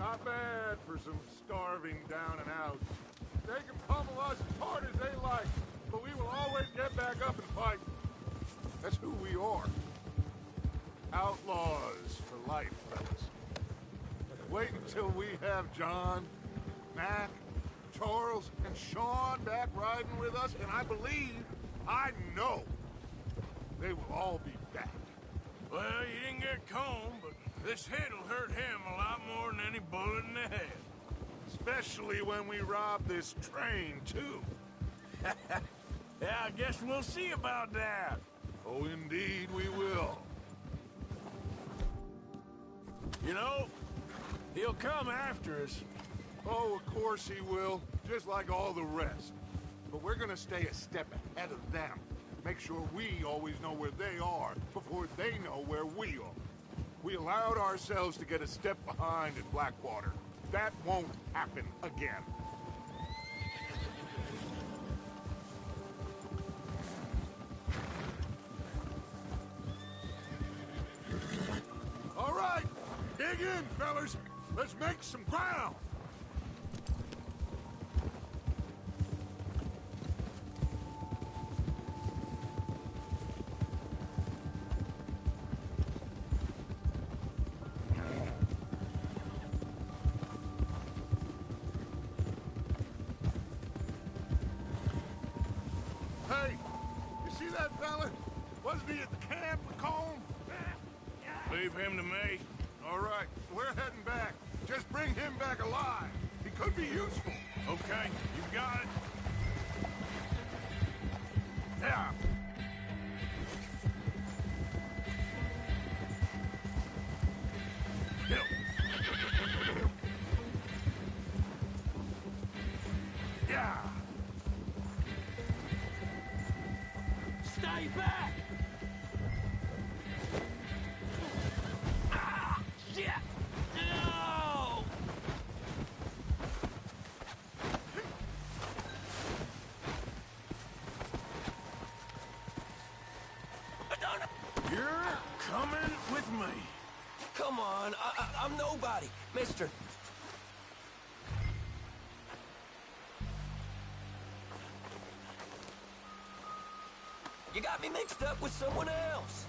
Not bad for some starving down and out. They can pummel us as hard as they like, but we will always get back up and fight. That's who we are. Outlaws for life, fellas. Wait until we have John, Mac, Charles, and Sean back riding with us, and I know, they will all be back. Well, you didn't get Combe, but this hit'll hurt him a lot more than any bullet in the head. Especially when we rob this train, too. Yeah, I guess we'll see about that. Oh, indeed we will. You know, he'll come after us. Oh, of course he will, just like all the rest. But we're gonna stay a step ahead of them. Make sure we always know where they are before they know where we are. We allowed ourselves to get a step behind in Blackwater. That won't happen again. All right, dig in, fellas. Let's make some ground. Hey, you see that fella? Wasn't he at the camp with Combe? Leave him to me. All right, we're heading back. Just bring him back alive. He could be useful. Okay, you got it. Yeah. Yeah. Stay back! Ah! Shit! No! You're coming with me. Come on, I'm nobody, mister. You got me mixed up with someone else.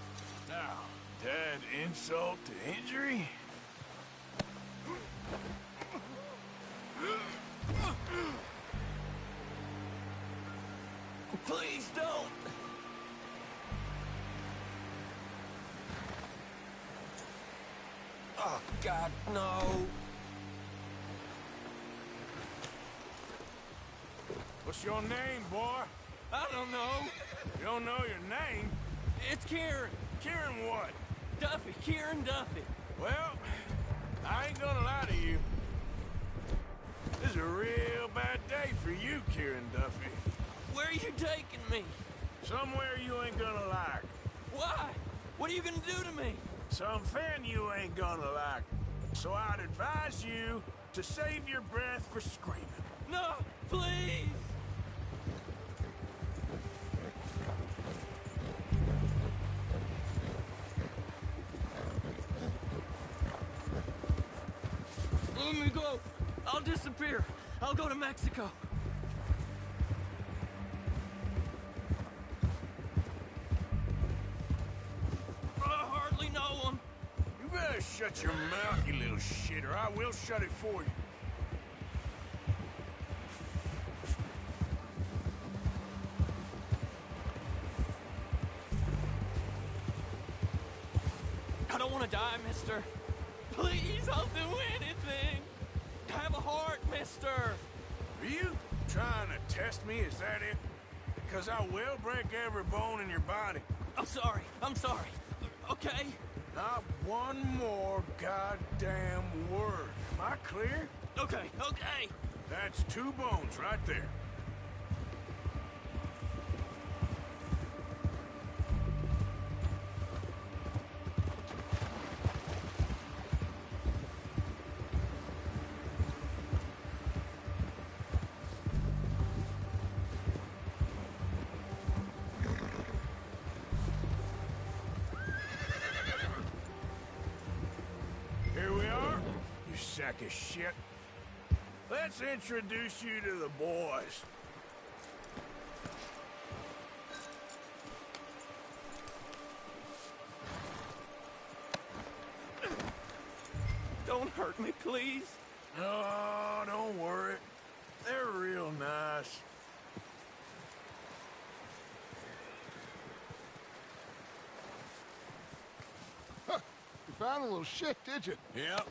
Now, add insult to injury? Please don't. Oh, God, no. What's your name, boy? I don't know. You don't know your name? It's Kieran. Kieran what? Duffy. Kieran Duffy. Well, I ain't gonna lie to you. This is a real bad day for you, Kieran Duffy. Where are you taking me? Somewhere you ain't gonna like. Why? What are you gonna do to me? Something you ain't gonna like. So I'd advise you to save your breath for screaming. No, please! Let me go. I'll disappear. I'll go to Mexico. I hardly know him. You better shut your mouth, you little shit, or I will shut it for you. I don't want to die, mister. Please, I'll do anything. Have a heart, mister. Are you trying to test me? Is that it? Because I will break every bone in your body. I'm sorry. I'm sorry. Okay? Not one more goddamn word. Am I clear? Okay, okay. That's 2 bones right there. Here we are. You sack sack of shit. Let's introduce you to the boys. Don't hurt me, please. No, don't worry. They're real nice. You found a little shit, did you? Yep.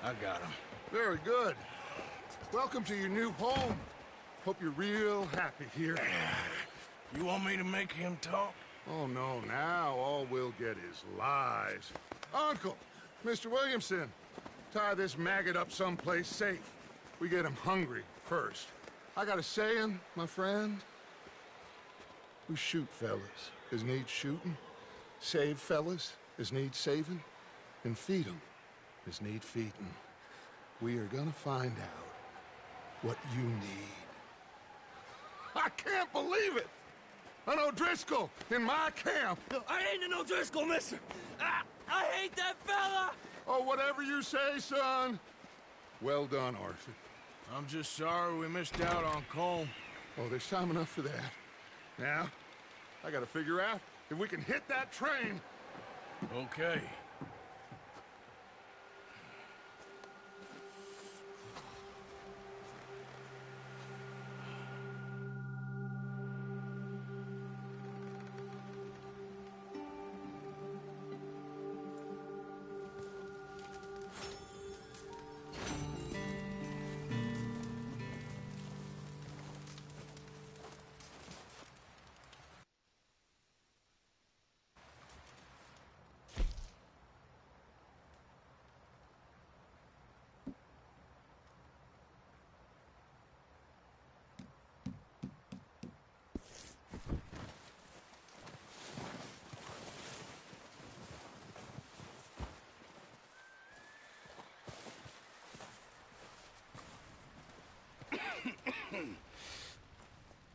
I got him. Very good. Welcome to your new home. Hope you're real happy here. You want me to make him talk? Oh, no, now all we'll get is lies. Uncle, Mr. Williamson, tie this maggot up someplace safe. We get him hungry first. I got a saying, my friend. We shoot fellas as need shooting, save fellas as need saving, and feed 'em as need feeding. We are gonna find out what you need. I can't believe it! An O'Driscoll in my camp! I ain't an O'Driscoll, mister! I hate that fella! Oh, whatever you say, son. Well done, Arthur. I'm just sorry we missed out on Colm. Oh, there's time enough for that. Now, I gotta figure out if we can hit that train. Okay.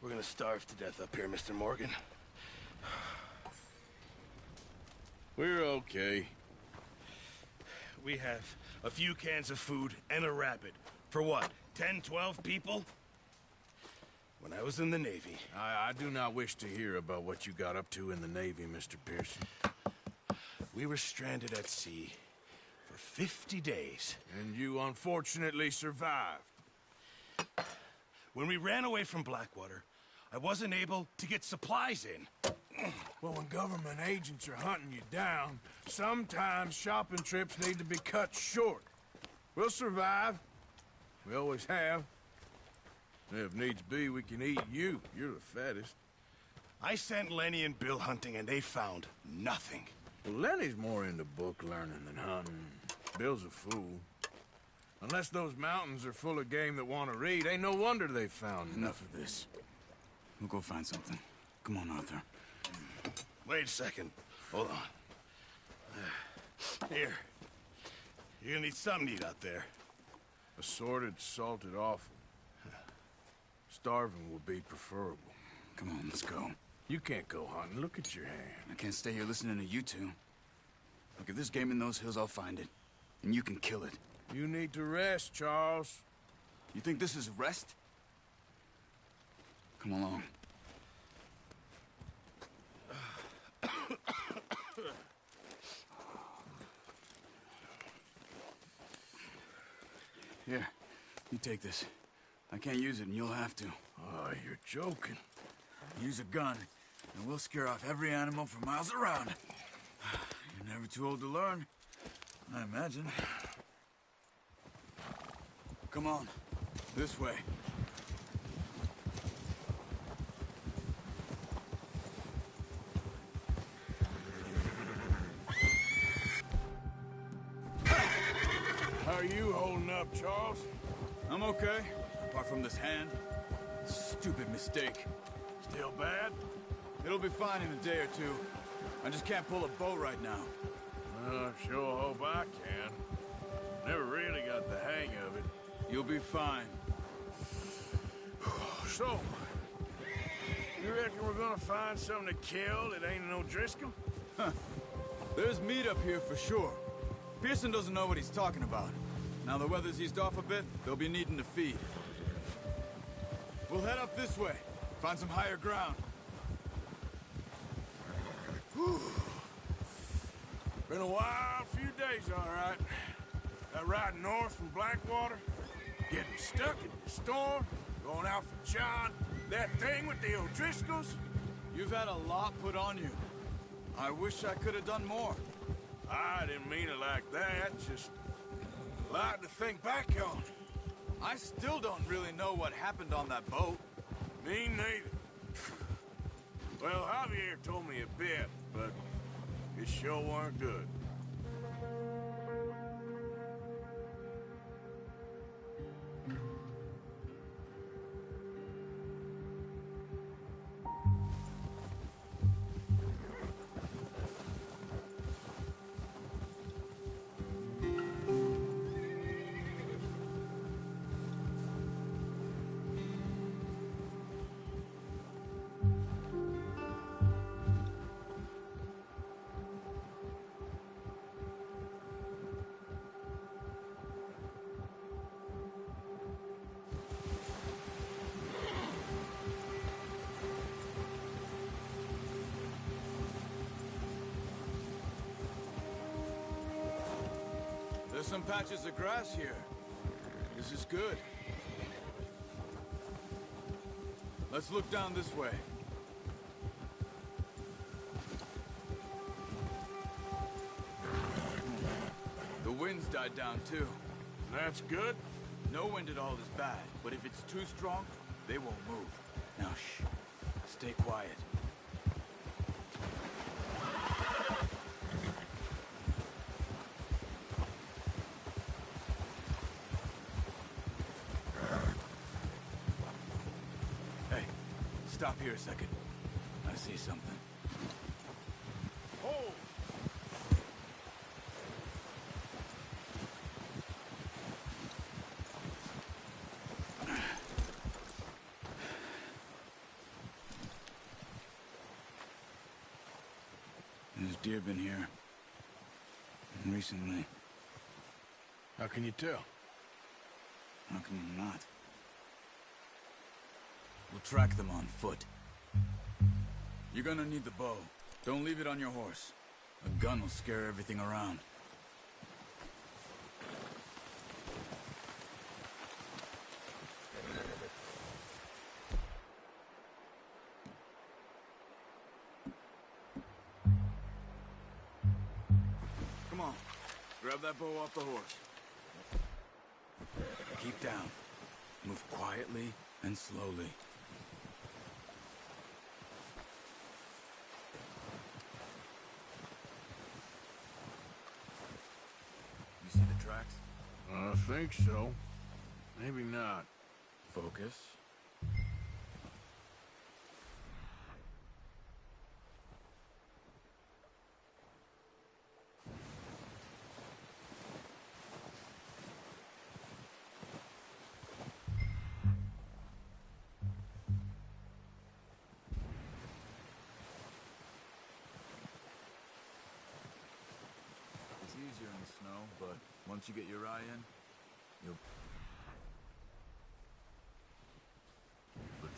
We're gonna starve to death up here, Mr. Morgan. We're okay. We have a few cans of food and a rapid. For what, 10, 12 people? When I was in the Navy... I do not wish to hear about what you got up to in the Navy, Mr. Pearson. We were stranded at sea for 50 days. And you unfortunately survived. When we ran away from Blackwater, I wasn't able to get supplies in. Well, when government agents are hunting you down, sometimes shopping trips need to be cut short. We'll survive. We always have. If needs be, we can eat you. You're the fattest. I sent Lenny and Bill hunting, and they found nothing. Well, Lenny's more into book learning than hunting. Bill's a fool. Unless those mountains are full of game that want to read, ain't no wonder they found Enough of this. We'll go find something. Come on, Arthur. Wait a second. Hold on. Here. You're gonna need something to eat out there. Assorted, salted offal. Starving would be preferable. Come on, let's go. You can't go hunting. Look at your hand. I can't stay here listening to you two. Look, if there's game in those hills, I'll find it. And you can kill it. You need to rest, Charles. You think this is rest? Come along. Here, you take this. I can't use it, and you'll have to. Oh, you're joking. Use a gun, and we'll scare off every animal for miles around. You're never too old to learn, I imagine. Come on, this way. How are you holding up, Charles? I'm okay, apart from this hand. Stupid mistake. Still bad? It'll be fine in a day or two. I just can't pull a bow right now. I sure hope I can. Never really got the hang of it. You'll be fine. So, you reckon we're gonna find something to kill that ain't an O'Driscoll? There's meat up here for sure. Pearson doesn't know what he's talking about. Now the weather's eased off a bit, they'll be needing to feed. We'll head up this way, find some higher ground. Whew. Been a wild few days, all right. That ride north from Blackwater, getting stuck in the storm, going out for John, that thing with the O'Driscolls. You've had a lot put on you. I wish I could have done more. I didn't mean it like that, just a lot to think back on. I still don't really know what happened on that boat. Me neither. Well, Javier told me a bit, but it sure weren't good. There's some patches of grass here. This is good. Let's look down this way. The wind's died down too. That's good. No wind at all is bad, but if it's too strong, they won't move. Now shh. Stay quiet. Hey, stop here a second. I see something. Oh! There's deer been here. Recently. How can you tell? How can you not? We'll track them on foot. You're gonna need the bow. Don't leave it on your horse. A gun will scare everything around. Come on. Grab that bow off the horse. Keep down. Move quietly and slowly. You see the tracks? I think so. Maybe not. Focus. It's easier in the snow, but once you get your eye in, you'll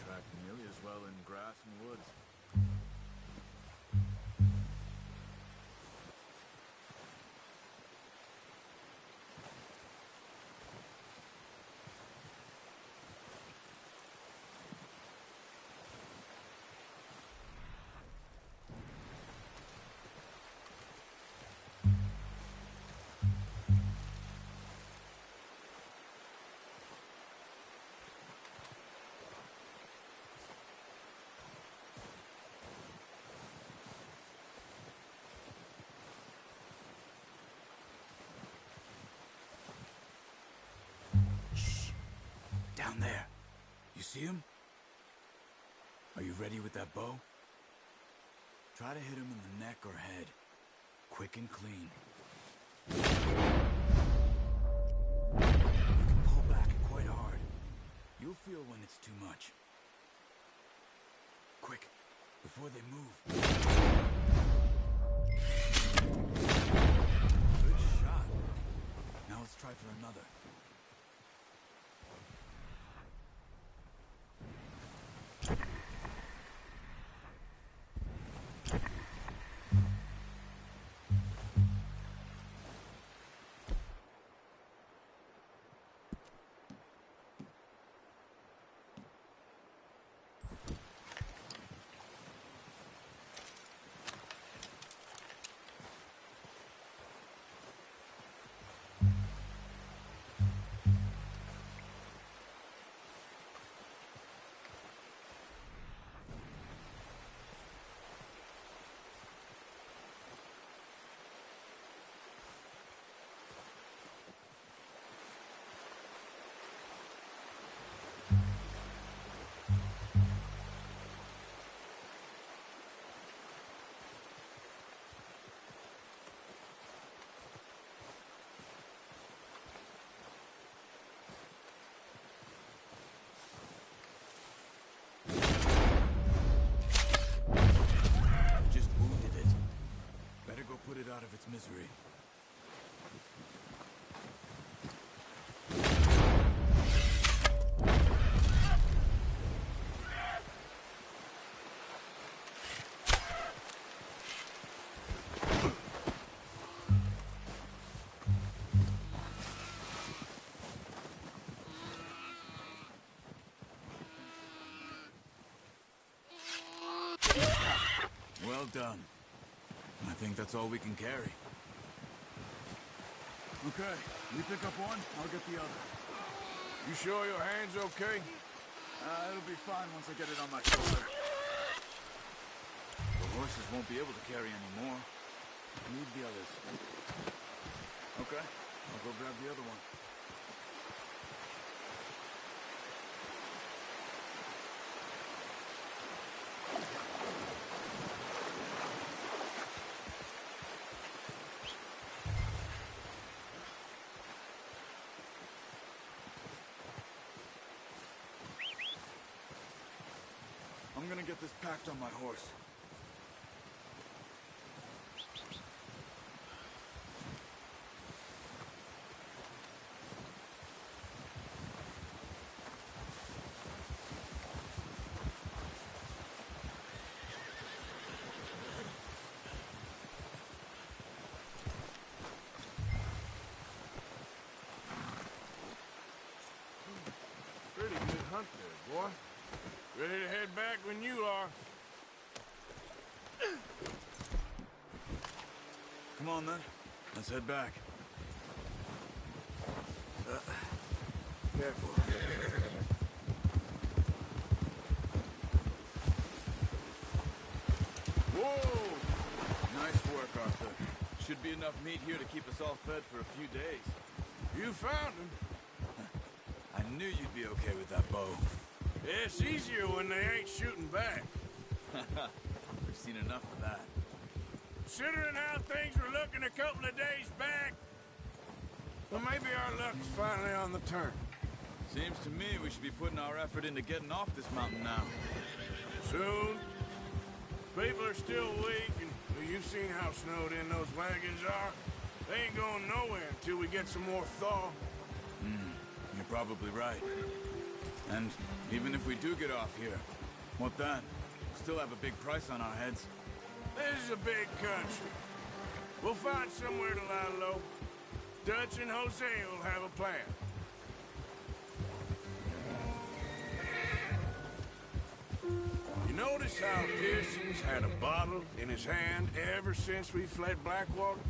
track nearly as well in grass and woods. Down there. You see him? Are you ready with that bow? Try to hit him in the neck or head. Quick and clean. You can pull back quite hard. You'll feel when it's too much. Quick, before they move. Good shot. let's try for another. Put it out of its misery. Well done. I think that's all we can carry. Okay, you pick up one, I'll get the other. You sure your hand's okay? It'll be fine once I get it on my shoulder. The horses won't be able to carry any more. Need the others. Okay, I'll go grab the other one. I'm gonna get this packed on my horse. Pretty good hunt there, boy. Ready to head back when you are. Come on, then. Let's head back. Careful. Whoa! Nice work, Arthur. Should be enough meat here to keep us all fed for a few days. You found him. I knew you'd be okay with that bow. It's easier when they ain't shooting back. We've seen enough of that. Considering how things were looking a couple of days back, well, maybe our luck's finally on the turn. Seems to me we should be putting our effort into getting off this mountain now. Soon. People are still weak, and well, you've seen how snowed in those wagons are. They ain't going nowhere until we get some more thaw. You're probably right. And even if we do get off here, what then? We'll still have a big price on our heads. This is a big country. We'll find somewhere to lie low. Dutch and Jose will have a plan. You notice how Pearson's had a bottle in his hand ever since we fled Blackwater?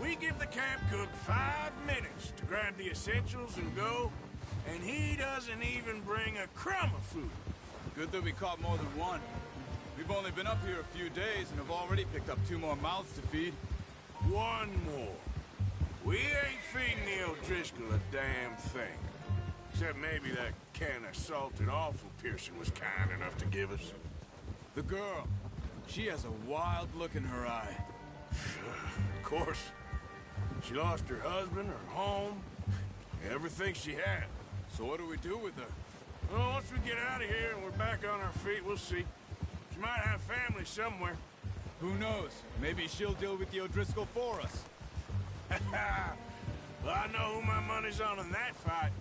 We give the camp cook 5 minutes to grab the essentials and go, and he doesn't even bring a crumb of food. Good that we caught more than one. We've only been up here a few days and have already picked up 2 more mouths to feed. One more. We ain't feeding the O'Driscoll a damn thing. Except maybe that can of salted offal Pearson was kind enough to give us. The girl. She has a wild look in her eye. Of course. She lost her husband, her home, everything she had. So what do we do with her? Well, once we get out of here and we're back on our feet, we'll see. She might have family somewhere. Who knows? Maybe she'll deal with the O'Driscoll for us. Well, I know who my money's on in that fight.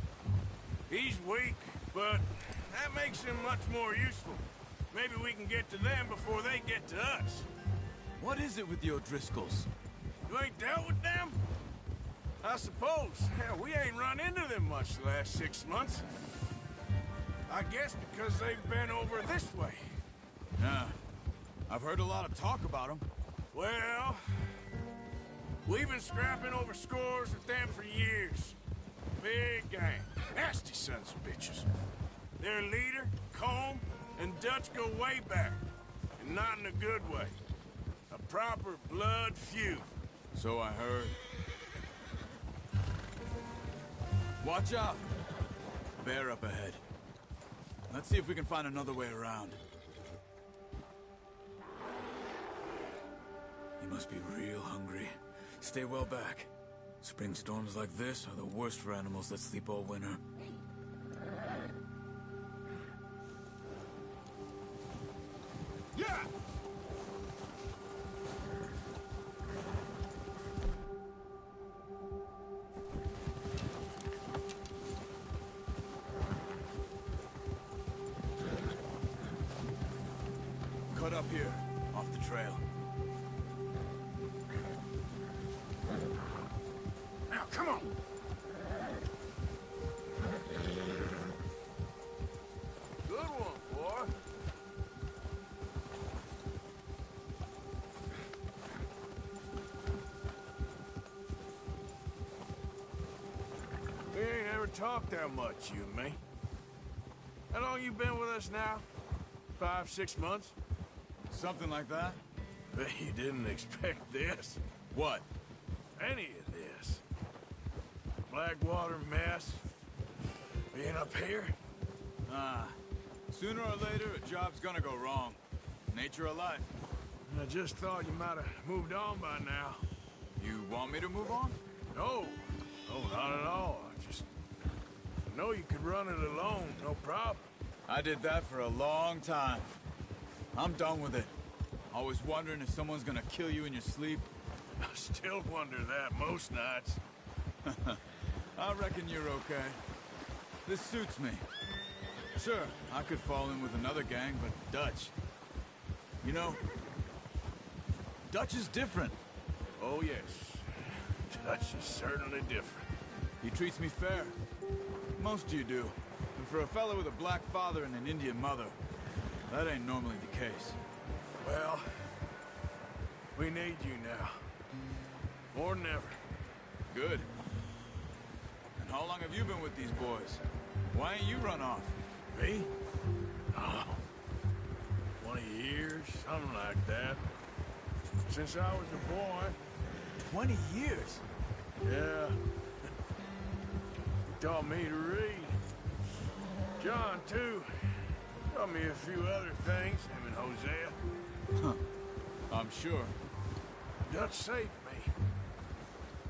He's weak, but that makes him much more useful. Maybe we can get to them before they get to us. What is it with the O'Driscolls? You ain't dealt with them? I suppose. Hell, we ain't run into them much the last 6 months. I guess because they've been over this way. Yeah. I've heard a lot of talk about them. Well, we've been scrapping over scores with them for years. Big gang. Nasty sons of bitches. Their leader, Colm, and Dutch go way back. And not in a good way. A proper blood feud. So I heard. Watch out! Bear up ahead. Let's see if we can find another way around. You must be real hungry. Stay well back. Spring storms like this are the worst for animals that sleep all winter. Yeah! Cut up here, off the trail. Now, come on! Good one, boy. We ain't ever talked that much, you and me. How long you been with us now? 5, 6 months? Something like that? Bet you didn't expect this. What? Any of this. Blackwater mess. Being up here? Sooner or later, a job's gonna go wrong. Nature of life. I just thought you might have moved on by now. You want me to move on? No. No, not at all. I just know you could run it alone, no problem. I did that for a long time. I'm done with it. Always wondering if someone's gonna kill you in your sleep. I still wonder that most nights. I reckon you're okay. This suits me. Sure, I could fall in with another gang, but Dutch... You know, Dutch is different. Oh, yes. Dutch is certainly different. He treats me fair. Most of you do. And for a fella with a black father and an Indian mother, that ain't normally the case. Well, we need you now. More than ever. Good. And how long have you been with these boys? Why ain't you run off? Me? Oh, 20 years, something like that. Since I was a boy. 20 years? Yeah. He taught me to read. John, too. Taught me a few other things, him and Hosea. Huh. I'm sure. Dutch saved me.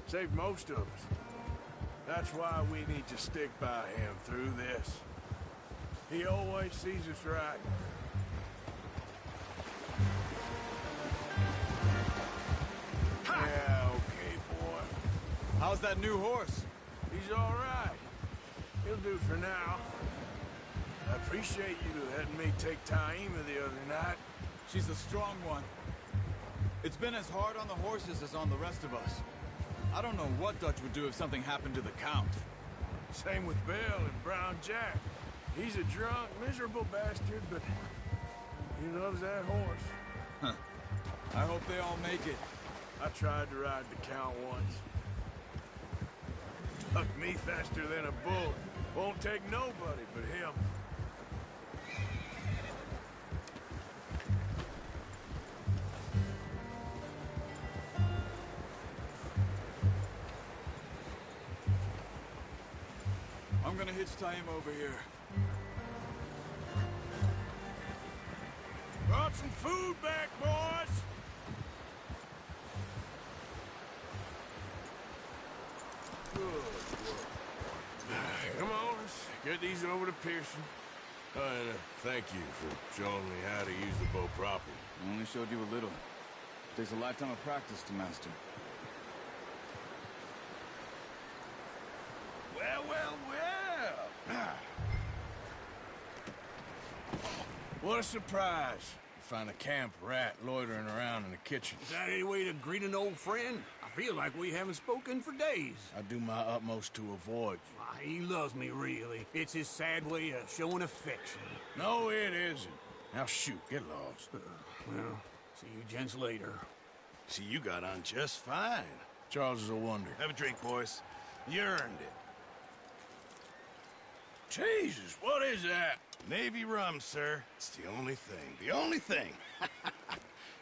Saved most of us. That's why we need to stick by him through this. He always sees us right. Ha! Yeah, okay, boy. How's that new horse? He's all right. He'll do for now. I appreciate you letting me take Taima the other night. She's a strong one. It's been as hard on the horses as on the rest of us. I don't know what Dutch would do if something happened to the Count. Same with Bill and Brown Jack. He's a drunk, miserable bastard, but he loves that horse. Huh. I hope they all make it. I tried to ride the Count once. Took me faster than a bull. Won't take nobody but him. I'm gonna hitch Taima over here. Brought some food back, boys! Good work. Come on, let's get these over to Pearson. And thank you for showing me how to use the bow properly. I only showed you a little. Takes a lifetime of practice to master. What a surprise. Find a camp rat loitering around in the kitchen. Is that any way to greet an old friend? I feel like we haven't spoken for days. I do my utmost to avoid you. Why, he loves me, really. It's his sad way of showing affection. No, it isn't. Now shoot, get lost. Well, see you gents later. See, you got on just fine. Charles is a wonder. Have a drink, boys. You earned it. Jesus, what is that? Navy rum, sir. It's the only thing. The only thing.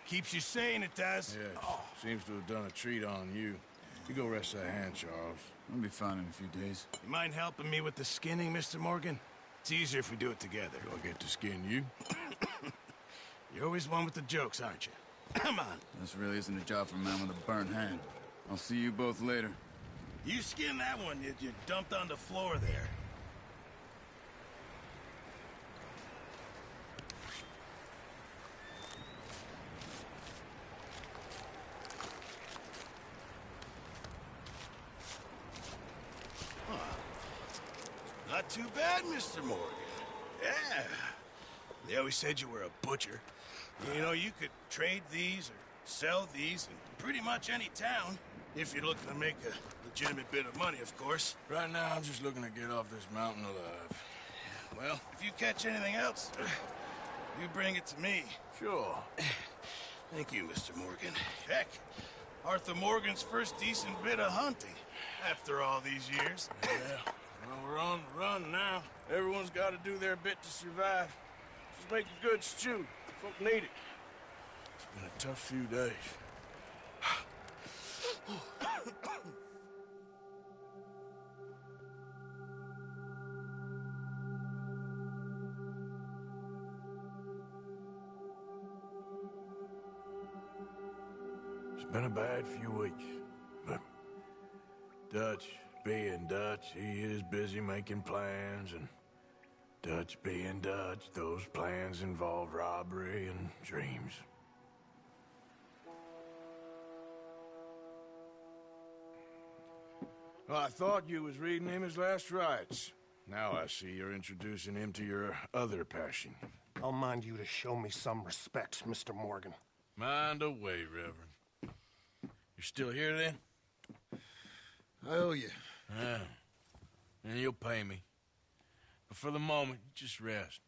Keeps you sane, it does. Yeah, seems to have done a treat on you. You go rest that hand, Charles. I'll be fine in a few days. You mind helping me with the skinning, Mr. Morgan? It's easier if we do it together. Do I get to skin you? You're always one with the jokes, aren't you? Come on. This really isn't a job for a man with a burnt hand. I'll see you both later. You skin that one you dumped on the floor there. Not too bad, Mr. Morgan. Yeah. They always said you were a butcher. You know, you could trade these or sell these in pretty much any town, if you're looking to make a legitimate bit of money, of course. Right now, I'm just looking to get off this mountain alive. Well, if you catch anything else, you bring it to me. Sure. Thank you, Mr. Morgan. Heck, Arthur Morgan's first decent bit of hunting after all these years. Yeah. Well, we're on the run now. Everyone's got to do their bit to survive. Just make a good stew. Folk need it. It's been a tough few days. It's been a bad few weeks, but Dutch being Dutch, he is busy making plans, and Dutch being Dutch, those plans involve robbery and dreams. Well, I thought you was reading him his last rites. Now I see you're introducing him to your other passion. I'll mind you to show me some respect, Mr. Morgan. Mind away, Reverend. You're still here, then? I owe you. Yeah. And you'll pay me. But for the moment, just rest.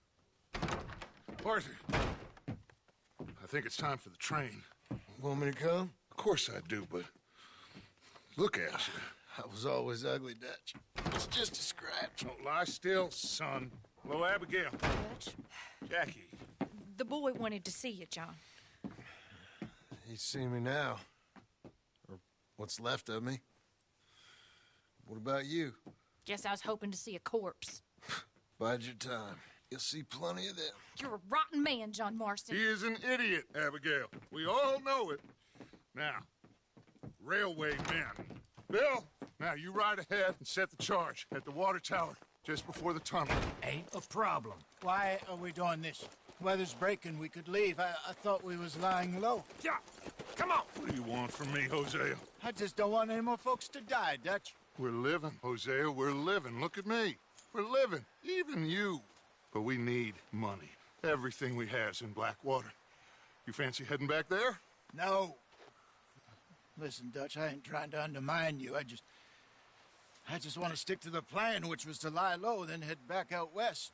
Arthur, I think it's time for the train. Want me to come? Of course I do, but look at you. I was always ugly, Dutch. It's just a scratch. Don't lie still, son. Hello, Abigail. Dutch, Jackie. the boy wanted to see you, John. He's seen me now. Or what's left of me. What about you? Guess I was hoping to see a corpse. Bide your time. You'll see plenty of them. You're a rotten man, John Marston. He is an idiot, Abigail. We all know it. Now, railway men. Bill, now you ride ahead and set the charge at the water tower just before the tunnel. Ain't a problem. Why are we doing this? Weather's breaking. We could leave. I thought we was lying low. Yeah, come on. What do you want from me, Hosea? I just don't want any more folks to die, Dutch. We're living, Hosea. We're living. Look at me. We're living. Even you. But we need money. Everything we has in Blackwater. You fancy heading back there? No. Listen, Dutch, I ain't trying to undermine you. I just want to stick to the plan, which was to lie low, then head back out west.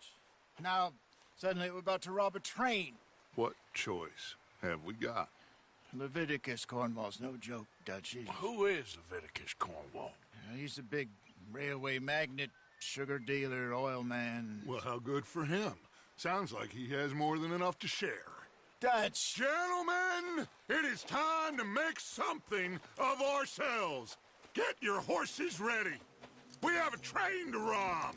Now, suddenly we're about to rob a train. What choice have we got? Leviticus Cornwall's no joke, Dutch. Who is Leviticus Cornwall? He's a big railway magnate, sugar dealer, oil man. Well, how good for him. Sounds like he has more than enough to share. Dutch! Gentlemen, it is time to make something of ourselves. Get your horses ready. We have a train to rob.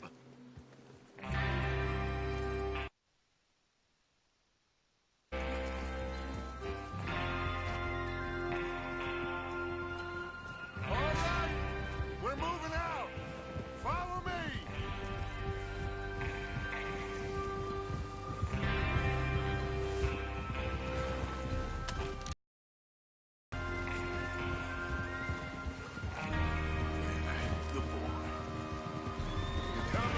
All right, we're moving out. Follow me. Good boy. Come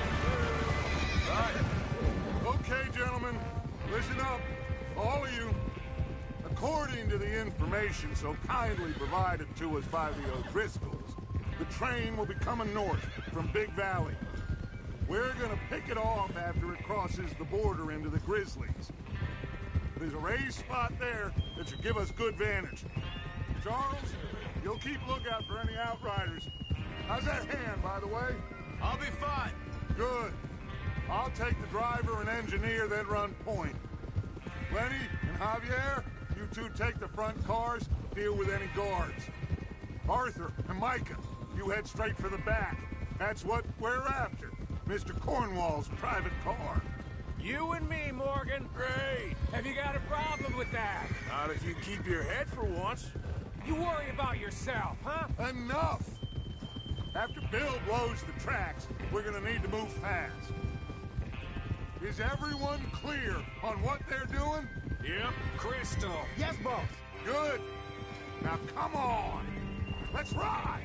to the information so kindly provided to us by the O'Driscolls, the train will be coming north from Big Valley. We're gonna pick it off after it crosses the border into the Grizzlies. There's a raised spot there that should give us good vantage. Charles, you'll keep lookout for any outriders. How's that hand, by the way? I'll be fine. Good. I'll take the driver and engineer that run point. Lenny and Javier, you two take the front cars, deal with any guards. Arthur and Micah, you head straight for the back. That's what we're after. Mr. Cornwall's private car. You and me, Morgan. Great. Have you got a problem with that? Not if you keep your head for once. You worry about yourself, huh? Enough! After Bill blows the tracks, we're gonna need to move fast. Is everyone clear on what they're doing? Yep. Crystal. Yes, boss. Good. Now come on. Let's ride.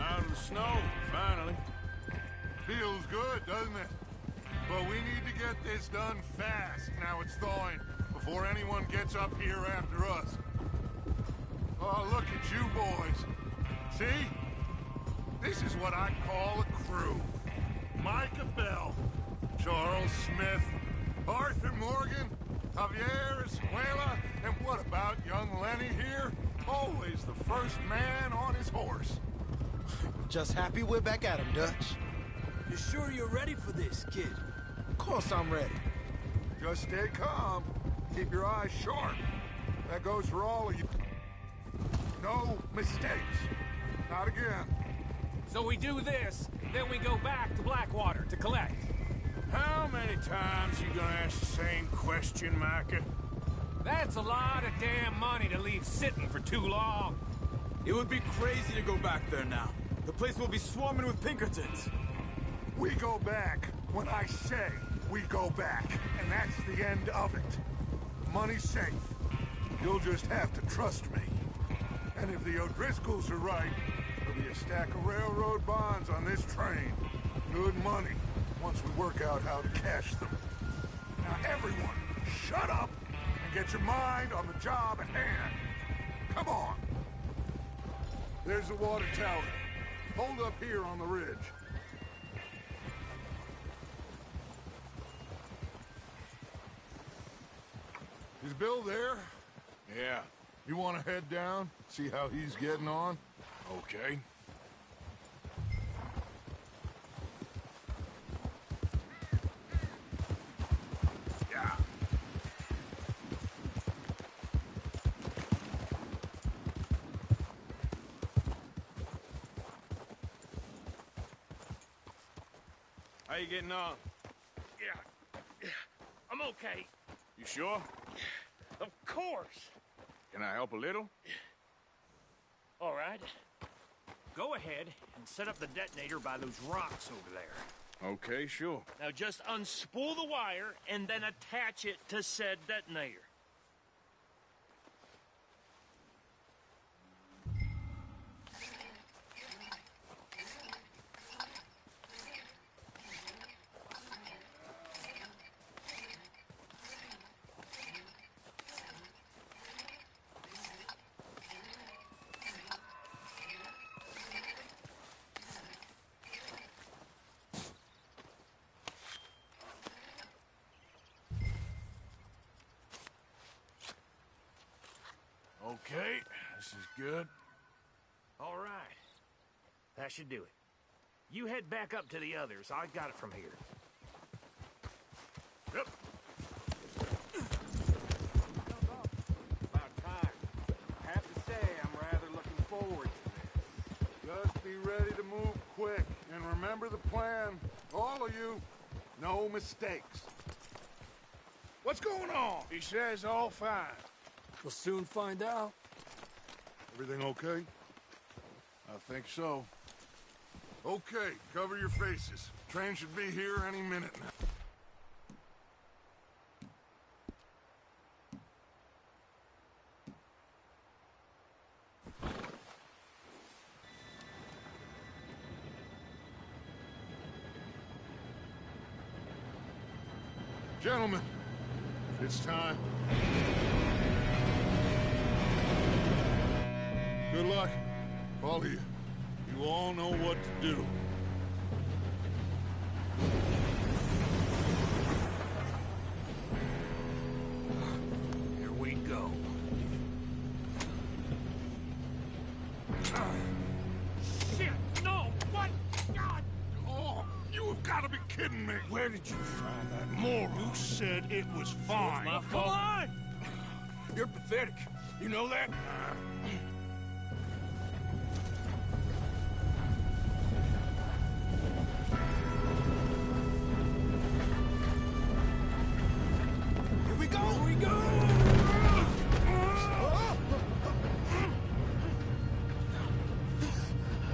Out of the snow, finally. Feels good, doesn't it? But we need to get this done fast now it's thawing, before anyone gets up here after us. Oh, look at you boys. See? This is what I call a crew. Micah Bell, Charles Smith, Arthur Morgan, Javier Escuela, and what about young Lenny here? Always the first man on his horse. Just happy we're back at him, Dutch. You sure you're ready for this, kid? Of course I'm ready. Just stay calm. Keep your eyes sharp. That goes for all of you. No mistakes. Not again. So we do this, then we go back to Blackwater to collect. How many times you gonna ask the same question, Micah? That's a lot of damn money to leave sitting for too long. It would be crazy to go back there now. The place will be swarming with Pinkertons. We go back when I say we go back, and that's the end of it. Money's safe. You'll just have to trust me. And if the O'Driscolls are right, there'll be a stack of railroad bonds on this train. Good money, once we work out how to cash them. Now everyone, shut up and get your mind on the job at hand. Come on. There's the water tower. Hold up here on the ridge. Is Bill there? Yeah. You want to head down, see how he's getting on? Okay. Yeah. How you getting on? Yeah. I'm okay. You sure? Of course. Can I help a little? All right. Go ahead and set up the detonator by those rocks over there. Okay, sure. Now just unspool the wire and then attach it to said detonator. Okay, this is good. All right. That should do it. You head back up to the others. I got it from here. Yep. About time. I have to say, I'm rather looking ready to move quick. And remember the plan. All of you, no mistakes. What's going on? He says all fine. We'll soon find out. Everything okay? I think so. Okay, cover your faces. Train should be here any minute now. Gentlemen, it's time. Good luck, all of you. You all know what to do. Here we go. Shit, no! What? God! Oh, you have got to be kidding me! Where did you find that moron? You said it was fine. My fault. Come on! You're pathetic. You know that? Here we go! Here we go!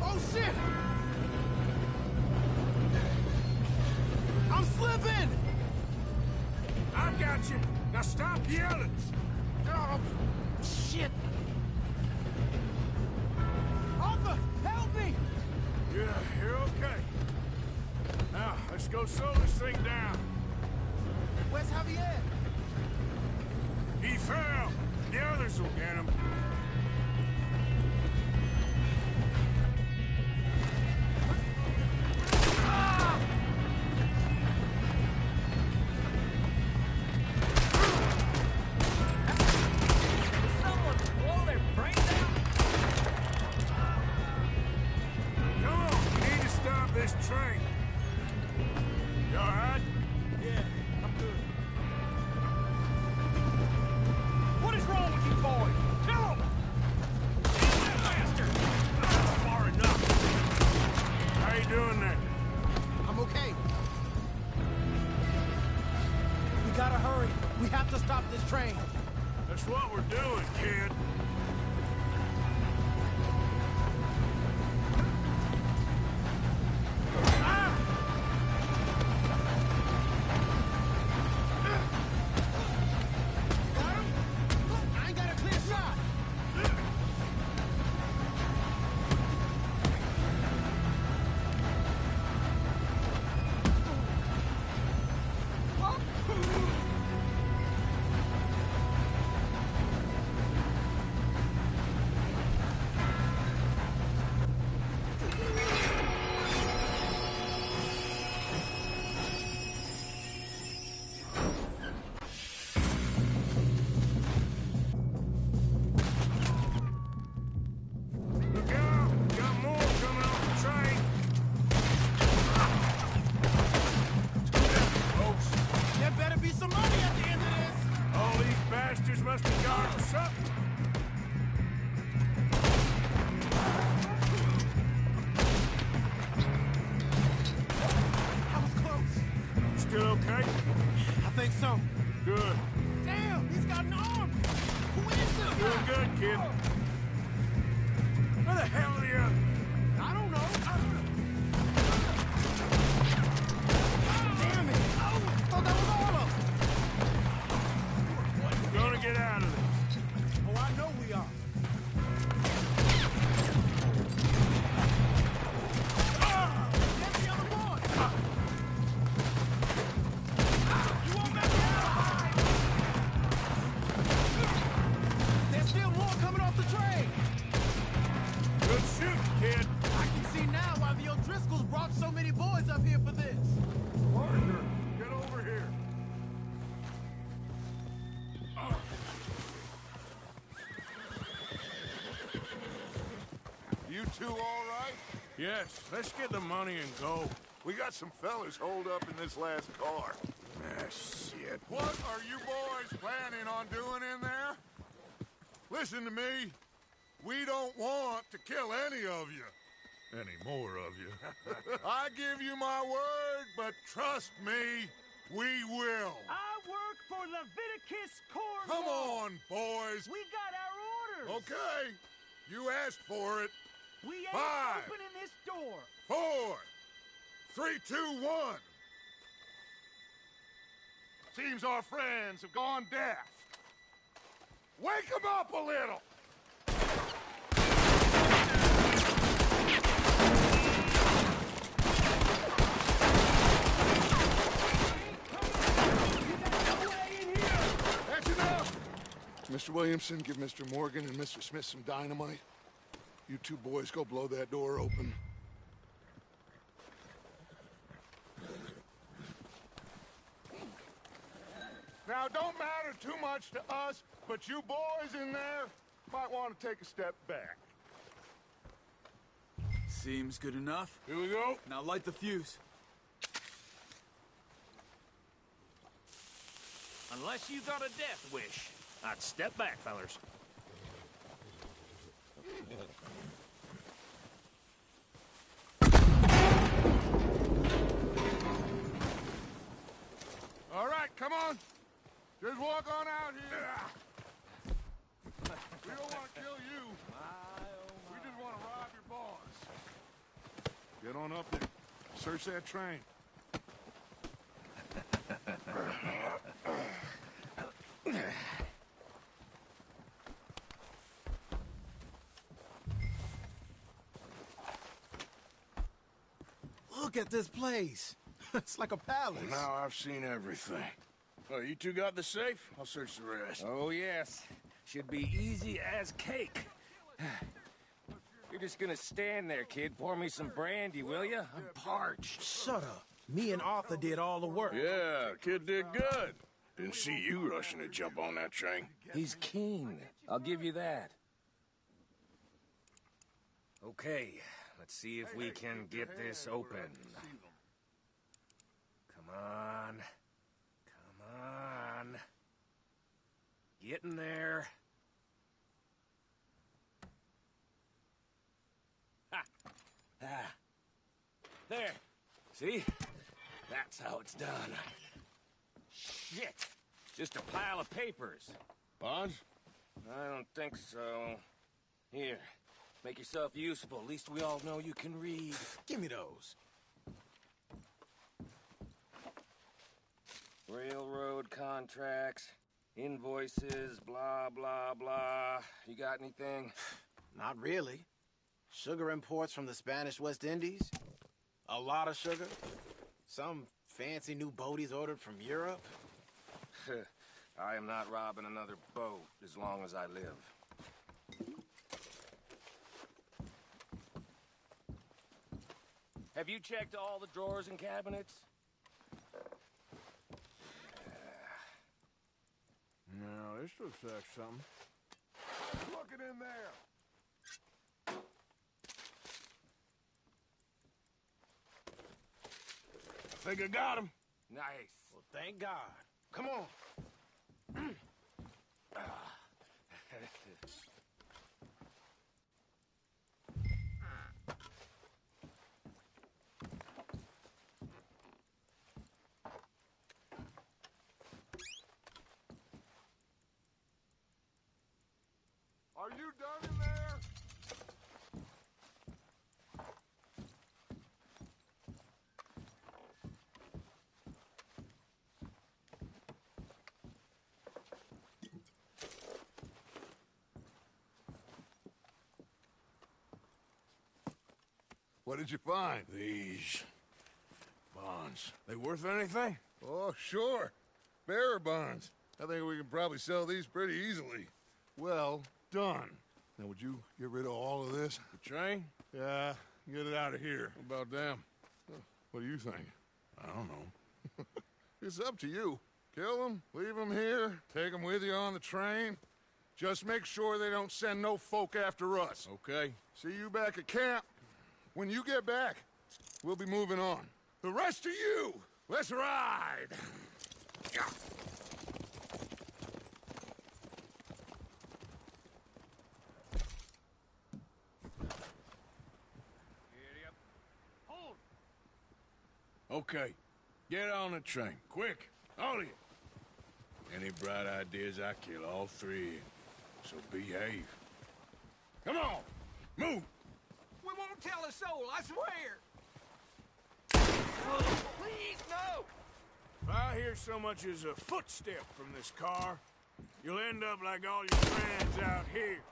Oh, shit! I'm slipping! I got you. Now stop yelling. Oh, shit! Arthur, help me! Yeah, you're okay. Now, let's go slow this thing down. Where's Javier? He fell. The others will get him. Someone blow their brains out? Come on, we need to stop this train. You all right? Yeah, I'm good. What is wrong with you boys? Kill him! Kill that bastard! Not far enough. How you doing there? I'm okay. We gotta hurry. We have to stop this train. That's what we're doing, kid. I ain't got a clear shot. Look out! Got more coming off the train. Folks, There better be some money at the end of this. all these bastards must be gone for something. I was close. Still okay? I think so. Good. Damn, he's got an arm. Who is this guy? Doing good, kid. Where the hell are the others? I don't know. Damn it. Oh, thought that was all of them. We're gonna get out of this. Oh, I know we are. There's the other boy. You won't back out. There's still more coming off the train. Good shoot, kid. I can see now why the O'Driscolls brought so many boys up here for this. Parker, get over here. You two all right? Yes, let's get the money and go. We got some fellas holed up in this last car. Ah, shit. What are you boys planning on doing in there? Listen to me. We don't want to kill any of you. any more of you. I give you my word, but trust me, we will. I work for Leviticus Corps. Come on, boys. We got our orders. Okay, you asked for it. We ain't 5, opening this door. 4, 3, 2, 1. Seems our friends have gone deaf. Wake them up a little. That's enough! Mr. Williamson, give Mr. Morgan and Mr. Smith some dynamite. You two boys go blow that door open. Now, don't matter too much to us, but you boys in there might want to take a step back. Seems good enough. Here we go. Now light the fuse. Unless you got a death wish, I'd step back, fellers. All right, come on. Just walk on out here. We don't want to kill you. We just want to rob your boss. Get on up there. Search that train. Look at this place. It's like a palace. Now I've seen everything. Oh, you two got the safe? I'll search the rest. Oh, yes. Should be easy as cake. You're just gonna stand there, kid. Pour me some brandy, will you? I'm parched. Shut up. Me and Arthur did all the work. Yeah, kid did good. Didn't see you rushing to jump on that train. He's keen. I'll give you that. Okay, let's see if we can get this open. Come on. Come on. Get in there. Ha! Ah. There. See? That's how it's done. Shit! Just a pile of papers. Bonds? I don't think so. Here, make yourself useful. At least we all know you can read. Give me those. Railroad contracts, invoices, blah, blah, blah. You got anything? Not really. Sugar imports from the Spanish West Indies. A lot of sugar. Some fancy new boat he's ordered from Europe. I am not robbing another boat as long as I live. Have you checked all the drawers and cabinets? No, this looks like something. Looking in there. I think I got him. Nice. Well, thank God. Come on. Are you done in there? What did you find? These bonds. They worth anything? Oh, sure. Bearer bonds. I think we can probably sell these pretty easily. Well done. Now, would you get rid of all of this? The train? Yeah, get it out of here. What about them? What do you think? I don't know. It's up to you. Kill them, leave them here, take them with you on the train. Just make sure they don't send no folk after us. Okay. See you back at camp. When you get back, we'll be moving on. The rest of you, let's ride! Yeah. Okay, get on the train, quick, all of you. Any bright ideas, I kill all three of you, so behave. Come on, move! We won't tell a soul, I swear! Please, no! If I hear so much as a footstep from this car, you'll end up like all your friends out here.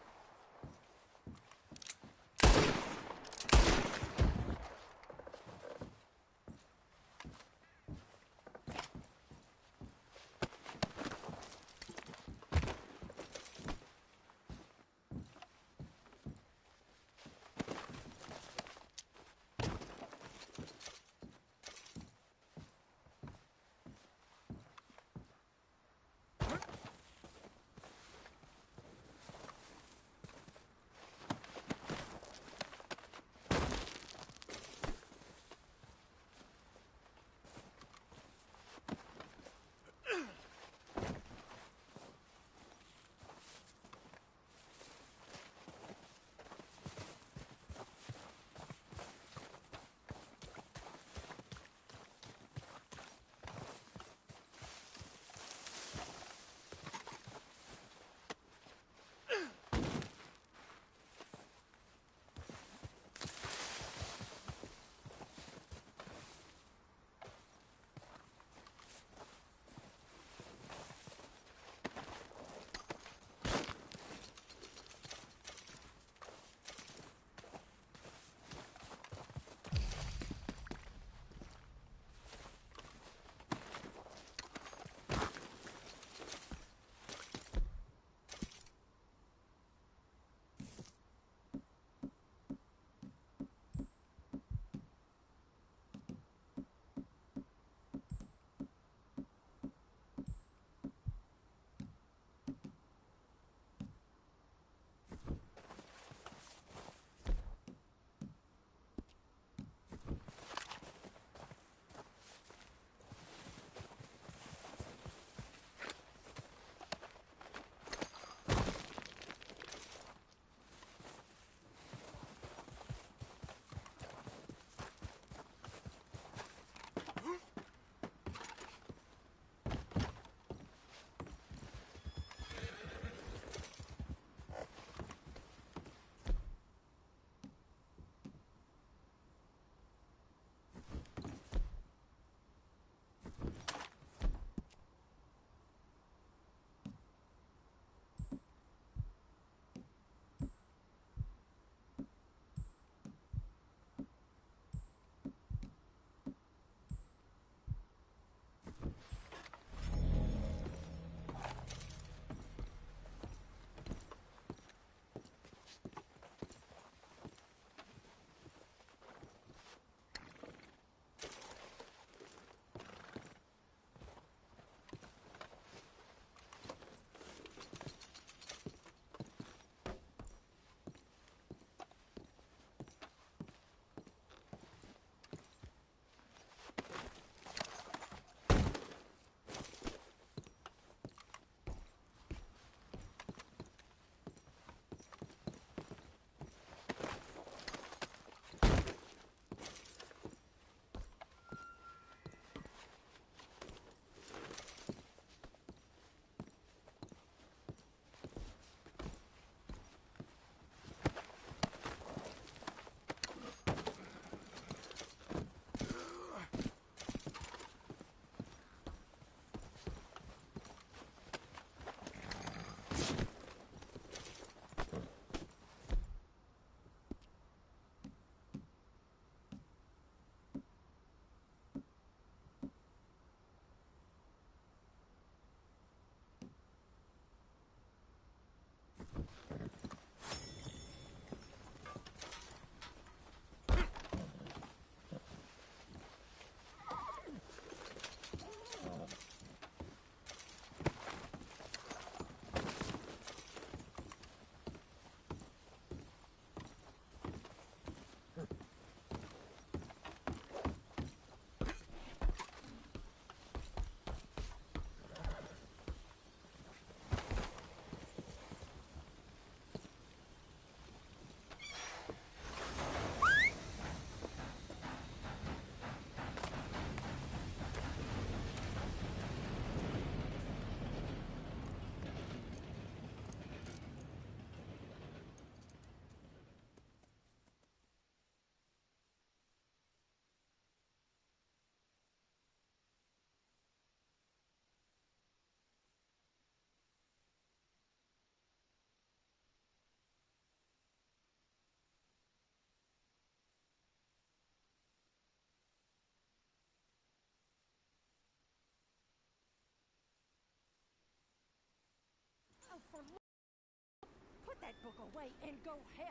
book away and go help.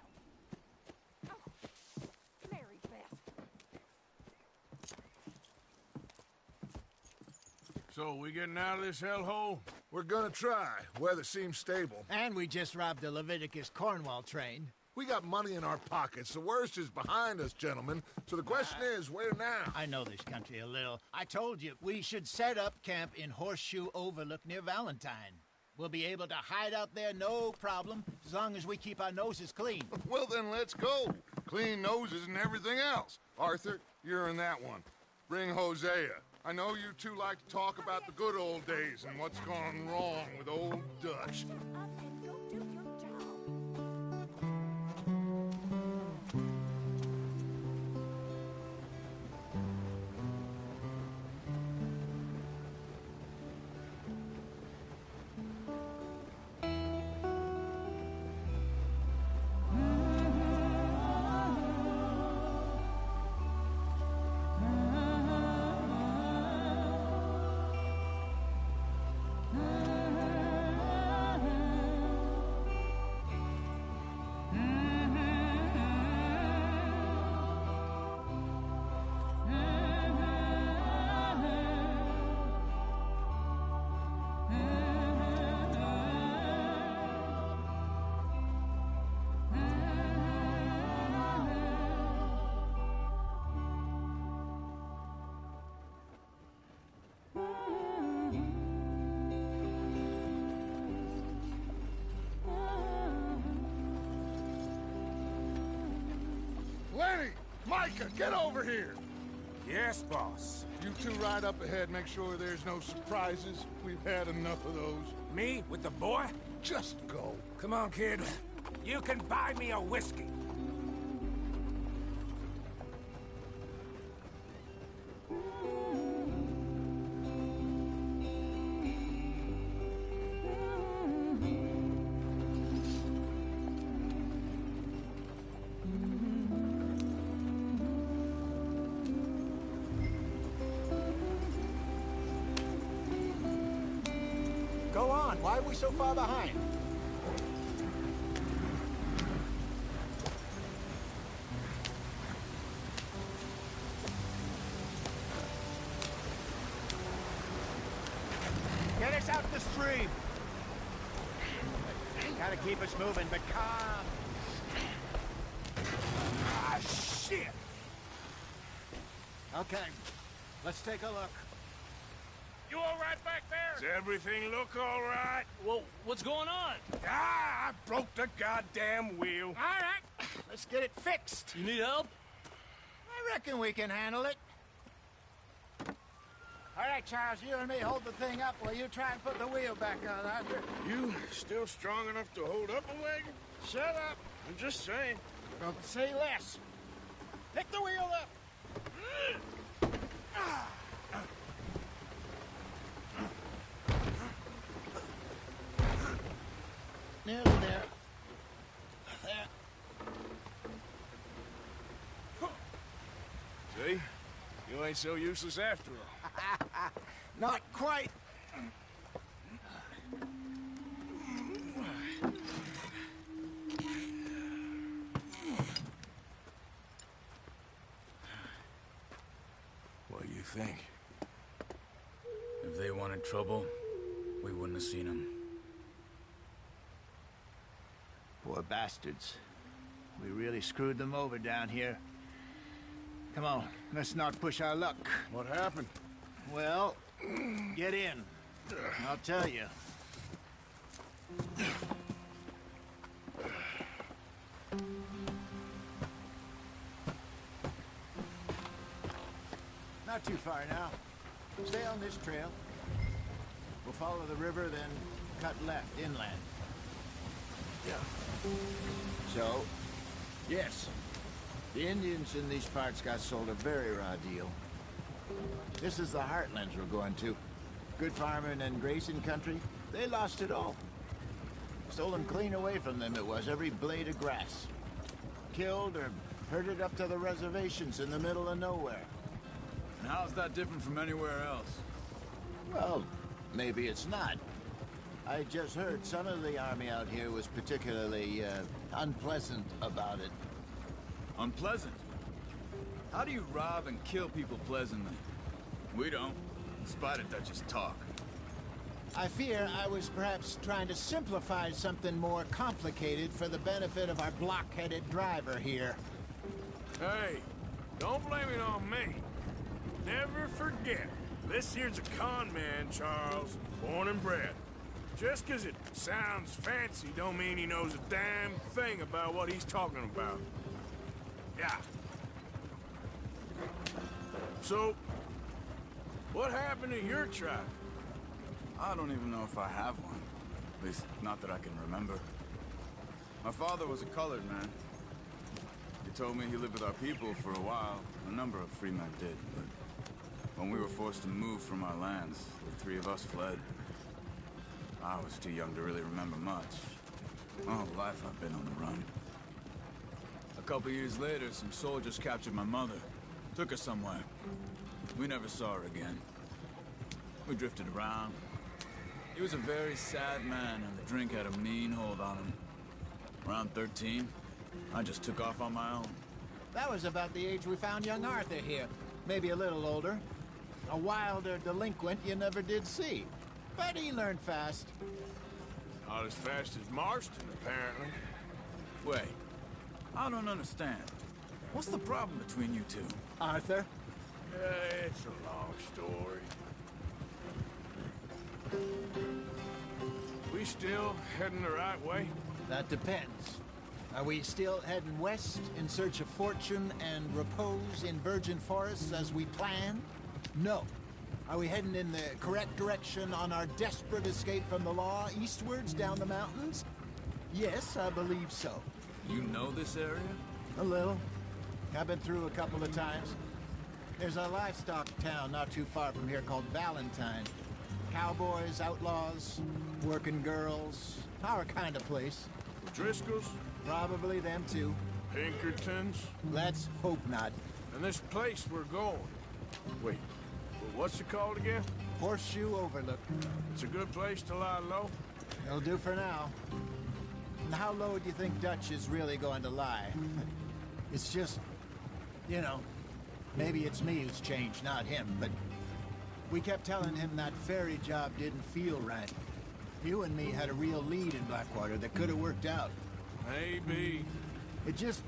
Oh, Mary Beth. So, we getting out of this hellhole? We're gonna try. Weather seems stable. And we just robbed the Leviticus Cornwall train. We got money in our pockets. The worst is behind us, gentlemen. So the question is, where now? I know this country a little. I told you, we should set up camp in Horseshoe Overlook near Valentine. We'll be able to hide out there no problem, as long as we keep our noses clean. Well, then let's go. Clean noses and everything else. Arthur, you're in that one. Bring Hosea. I know you two like to talk about the good old days and what's gone wrong with old Dutch. Up and go do your job. Lenny! Micah, get over here! Yes, boss. You two ride up ahead, make sure there's no surprises. We've had enough of those. Me with the boy? Just go. Come on, kid. You can buy me a whiskey. Go on, why are we so far behind? Get us out the stream. Gotta keep us moving, but calm. Ah, shit! Okay, let's take a look. You all right back there? Does everything look all right? Well, what's going on? Ah, I broke the goddamn wheel. All right, let's get it fixed. You need help? I reckon we can handle it. All right, Charles, you and me hold the thing up while you try and put the wheel back on, Arthur. You still strong enough to hold up a wagon? Shut up. I'm just saying. Don't say less. Pick the wheel up. Nearly there. There. See? You ain't so useless after all. Not quite. What do you think? If they wanted trouble, we wouldn't have seen them. Poor bastards. We really screwed them over down here. Come on, let's not push our luck. What happened? Well, get in. I'll tell you. Not too far now. Stay on this trail. We'll follow the river, then cut left inland. Yeah. So, yes, the Indians in these parts got sold a very raw deal. This is the heartlands we're going to. Good farming and grazing country, they lost it all. Stolen clean away from them it was, every blade of grass. Killed or herded up to the reservations in the middle of nowhere. And how's that different from anywhere else? Well, maybe it's not. I just heard some of the army out here was particularly, unpleasant about it. Unpleasant? How do you rob and kill people pleasantly? We don't, in spite of Dutch's talk. I fear I was perhaps trying to simplify something more complicated for the benefit of our block-headed driver here. Hey, don't blame it on me. Never forget, this here's a con man, Charles, born and bred. Just 'cause it sounds fancy don't mean he knows a damn thing about what he's talking about. Yeah. So, what happened to your tribe? I don't even know if I have one. At least, not that I can remember. My father was a colored man. He told me he lived with our people for a while. A number of free men did, but when we were forced to move from our lands, the three of us fled. I was too young to really remember much. My whole life I've been on the run. A couple years later, some soldiers captured my mother. Took her somewhere. We never saw her again. We drifted around. He was a very sad man, and the drink had a mean hold on him. Around 13, I just took off on my own. That was about the age we found young Arthur here. Maybe a little older. A wilder delinquent you never did see. But he learned fast. Not as fast as Marston, apparently. Wait, I don't understand. What's the problem between you two? Arthur? It's a long story. We still heading the right way? That depends. Are we still heading west in search of fortune and repose in virgin forests as we planned? No. Are we heading in the correct direction on our desperate escape from the law eastwards down the mountains? Yes, I believe so. You know this area? A little. I've been through a couple of times. There's a livestock town not too far from here called Valentine. Cowboys, outlaws, working girls, our kind of place. Driscolls? Probably them too. Pinkertons? Let's hope not. And this place we're going. Wait, what's it called again? Horseshoe Overlook. It's a good place to lie low? It'll do for now. And how low do you think Dutch is really going to lie? It's just, you know, maybe it's me who's changed, not him, but we kept telling him that ferry job didn't feel right. You and me had a real lead in Blackwater that could have worked out. Maybe. It just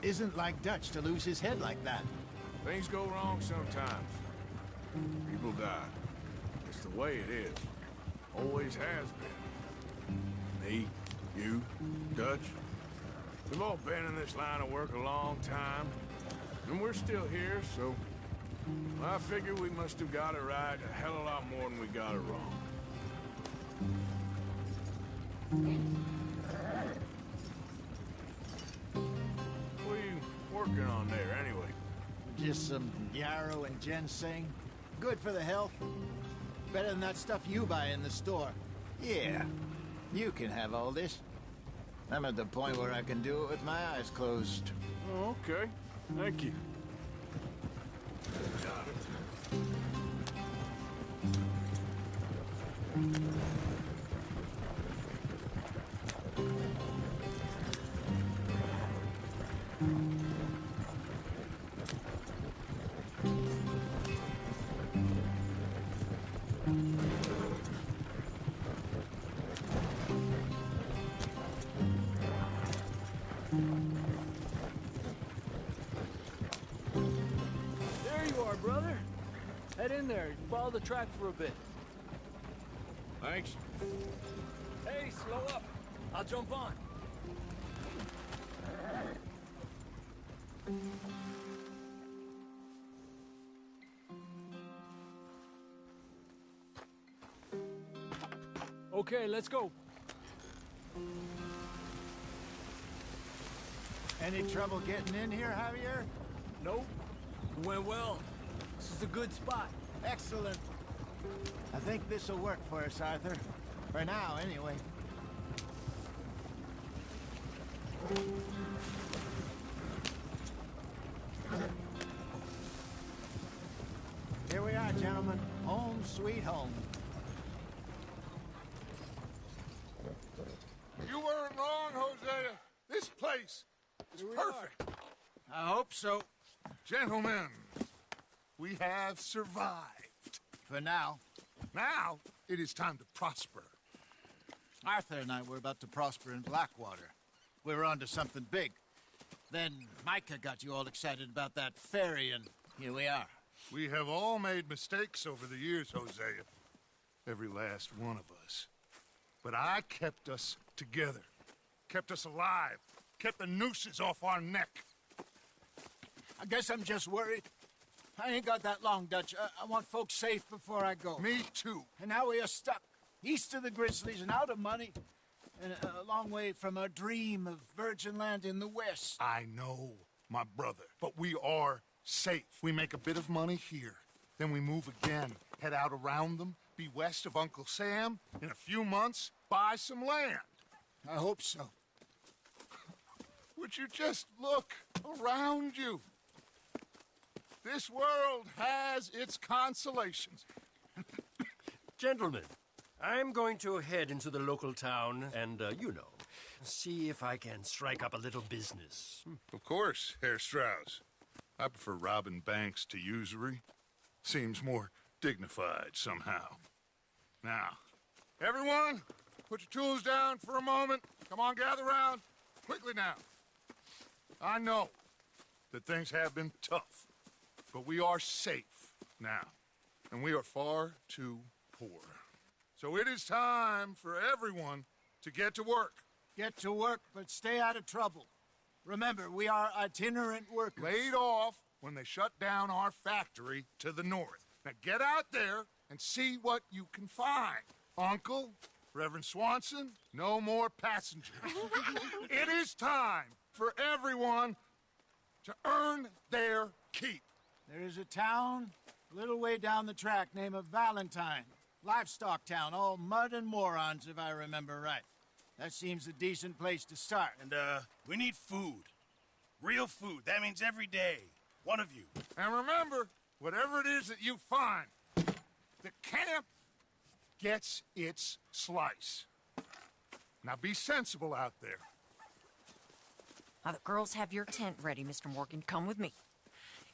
isn't like Dutch to lose his head like that. Things go wrong sometimes. People die. It's the way it is. Always has been. Me, you, Dutch. We've all been in this line of work a long time. And we're still here, so I figure we must have got it right a hell of a lot more than we got it wrong. What are you working on there, anyway? Just some yarrow and ginseng. Good for the health. Better than that stuff you buy in the store. Yeah, you can have all this. I'm at the point where I can do it with my eyes closed. Oh, okay. Thank you. There you are, brother. Head in there. Follow the track for a bit. Thanks. Hey, slow up. I'll jump on. Okay, let's go. Any trouble getting in here, Javier? Nope. It went well. This is a good spot. Excellent. I think this'll work for us, Arthur. For now, anyway. Here we are, gentlemen. Home sweet home. It's perfect. I hope so. Gentlemen, we have survived. For now. Now, it is time to prosper. Arthur and I were about to prosper in Blackwater. We were onto something big. Then Micah got you all excited about that ferry, and here we are. We have all made mistakes over the years, Hosea. Every last one of us. But I kept us together. Kept us alive. Kept the nooses off our neck. I guess I'm just worried. I ain't got that long, Dutch. I want folks safe before I go. Me too. And now we are stuck, east of the Grizzlies and out of money, and a long way from our dream of virgin land in the west. I know, my brother, but we are safe. We make a bit of money here. Then we move again, head out around them, be west of Uncle Sam. In a few months, buy some land. I hope so. Would you just look around you? This world has its consolations. Gentlemen, I'm going to head into the local town and, see if I can strike up a little business. Of course, Herr Strauss. I prefer robbing banks to usury. Seems more dignified somehow. Now, everyone, put your tools down for a moment. Come on, gather round. Quickly now. I know that things have been tough, but we are safe now, and we are far too poor. So it is time for everyone to get to work. Get to work, but stay out of trouble. Remember, we are itinerant workers. Laid off when they shut down our factory to the north. Now get out there and see what you can find. Uncle, Reverend Swanson, no more passengers. It is time for everyone to earn their keep. There is a town a little way down the track named Valentine. Livestock town, all mud and morons, if I remember right. That seems a decent place to start. And, we need food. Real food. That means every day. One of you. And remember, whatever it is that you find, the camp gets its slice. Now be sensible out there. Now, the girls have your tent ready, Mr. Morgan. Come with me.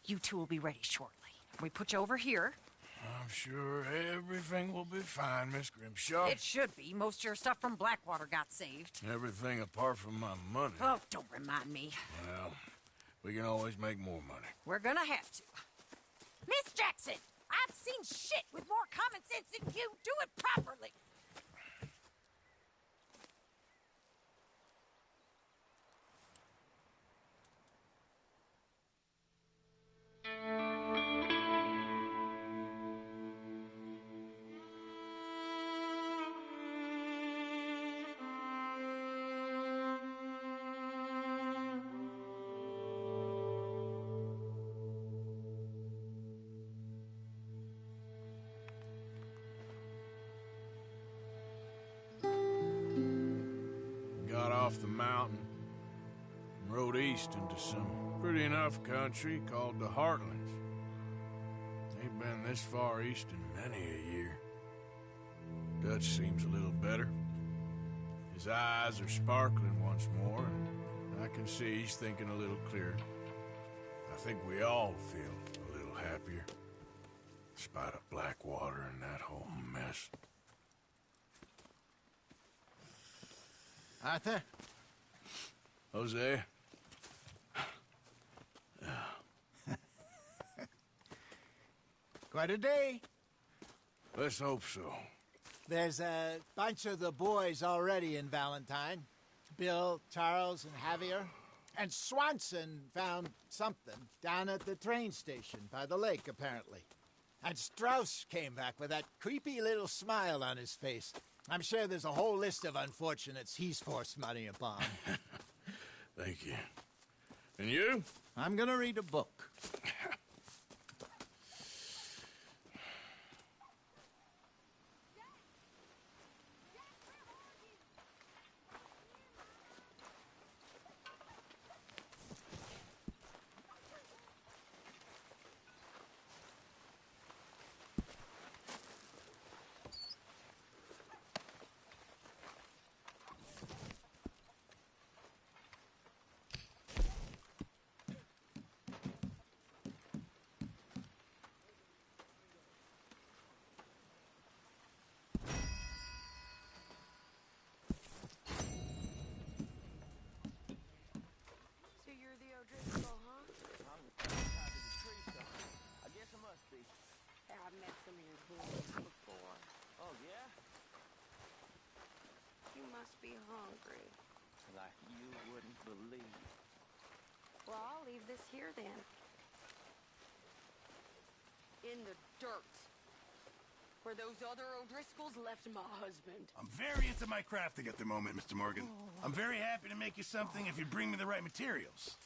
You two will be ready shortly. We put you over here. I'm sure everything will be fine, Miss Grimshaw. It should be. Most of your stuff from Blackwater got saved. Everything apart from my money. Oh, don't remind me. Well, we can always make more money. We're gonna have to. Miss Jackson, I've seen shit with more common sense than you. Do it properly. Got off the mountain and rode east into some pretty enough country called the Heartlands. Ain't been this far east in many a year. Dutch seems a little better. His eyes are sparkling once more, and I can see he's thinking a little clearer. I think we all feel a little happier, in spite of Blackwater and that whole mess. Arthur? Jose? Quite a day. Let's hope so. There's a bunch of the boys already in Valentine. Bill, Charles, and Javier. And Swanson found something down at the train station by the lake, apparently. And Strauss came back with that creepy little smile on his face. I'm sure there's a whole list of unfortunates he's forced money upon. Thank you. And you? I'm gonna read a book. here then? In the dirt. Where those other O'Driscolls left my husband. I'm very into my crafting at the moment, Mr. Morgan. I'm very happy to make you something if you bring me the right materials.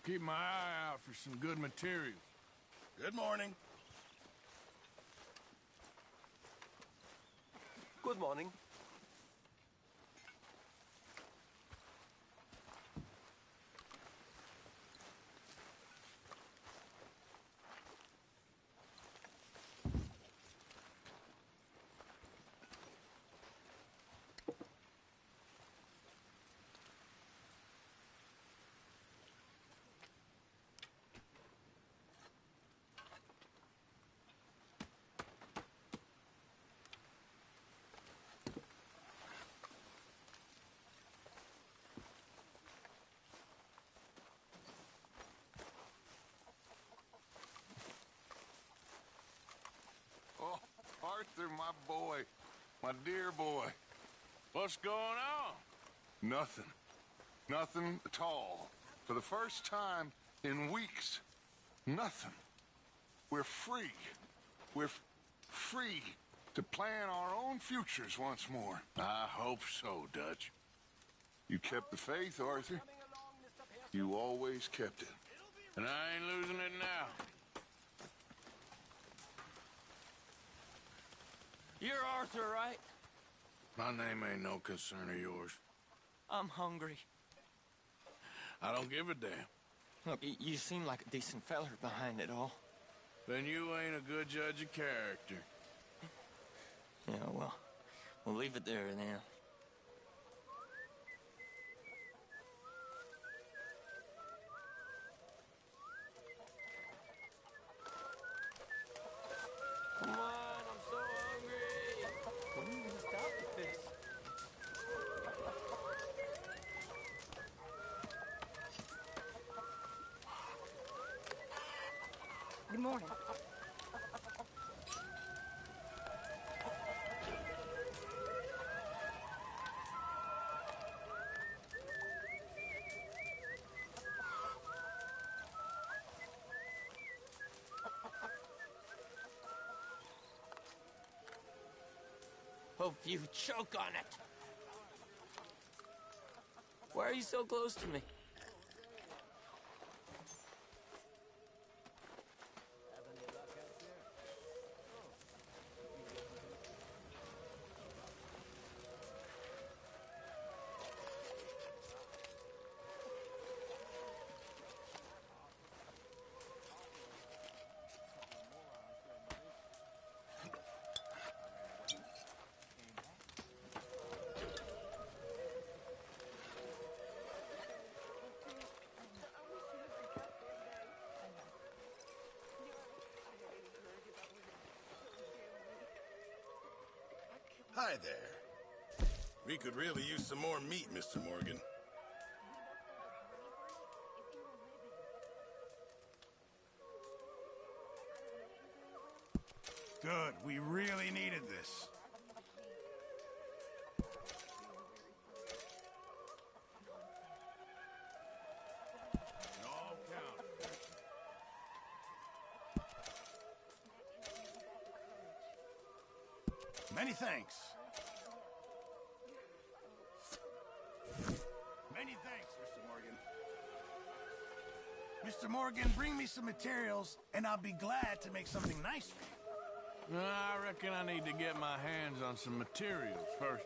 Keep my eye out for some good materials. Good morning. Good morning. Oh, Arthur, my boy. My dear boy. What's going on? Nothing. Nothing at all. For the first time in weeks. Nothing. We're free. We're free to plan our own futures once more. I hope so, Dutch. You kept the faith, Arthur. You always kept it. And I ain't losing it now. You're Arthur, right? My name ain't no concern of yours. I'm hungry. I don't give a damn. Look, you seem like a decent feller behind it all. Then you ain't a good judge of character. Yeah, well, we'll leave it there then. Come on, I'm so hungry. When are you gonna stop with this? Good morning. Hope you choke on it. Why are you so close to me? Hi there. We could really use some more meat, Mr. Morgan. Good. We really needed this. It all counts. Many thanks. Many thanks, Mr. Morgan. Mr. Morgan, bring me some materials, and I'll be glad to make something nice for you. I reckon I need to get my hands on some materials first.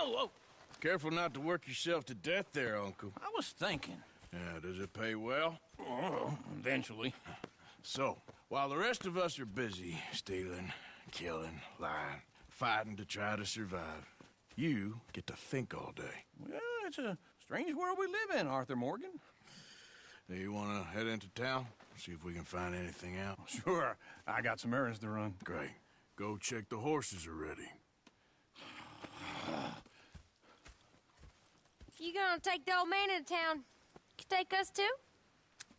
Oh! Careful not to work yourself to death there, Uncle. I was thinking. Yeah, does it pay well? Oh, eventually. So, while the rest of us are busy stealing, killing, lying, fighting to try to survive, you get to think all day. Well, it's a strange world we live in, Arthur Morgan. Do you want to head into town? See if we can find anything out? Sure. I got some errands to run. Great. Go check the horses are ready. You gonna take the old man into town? You take us too?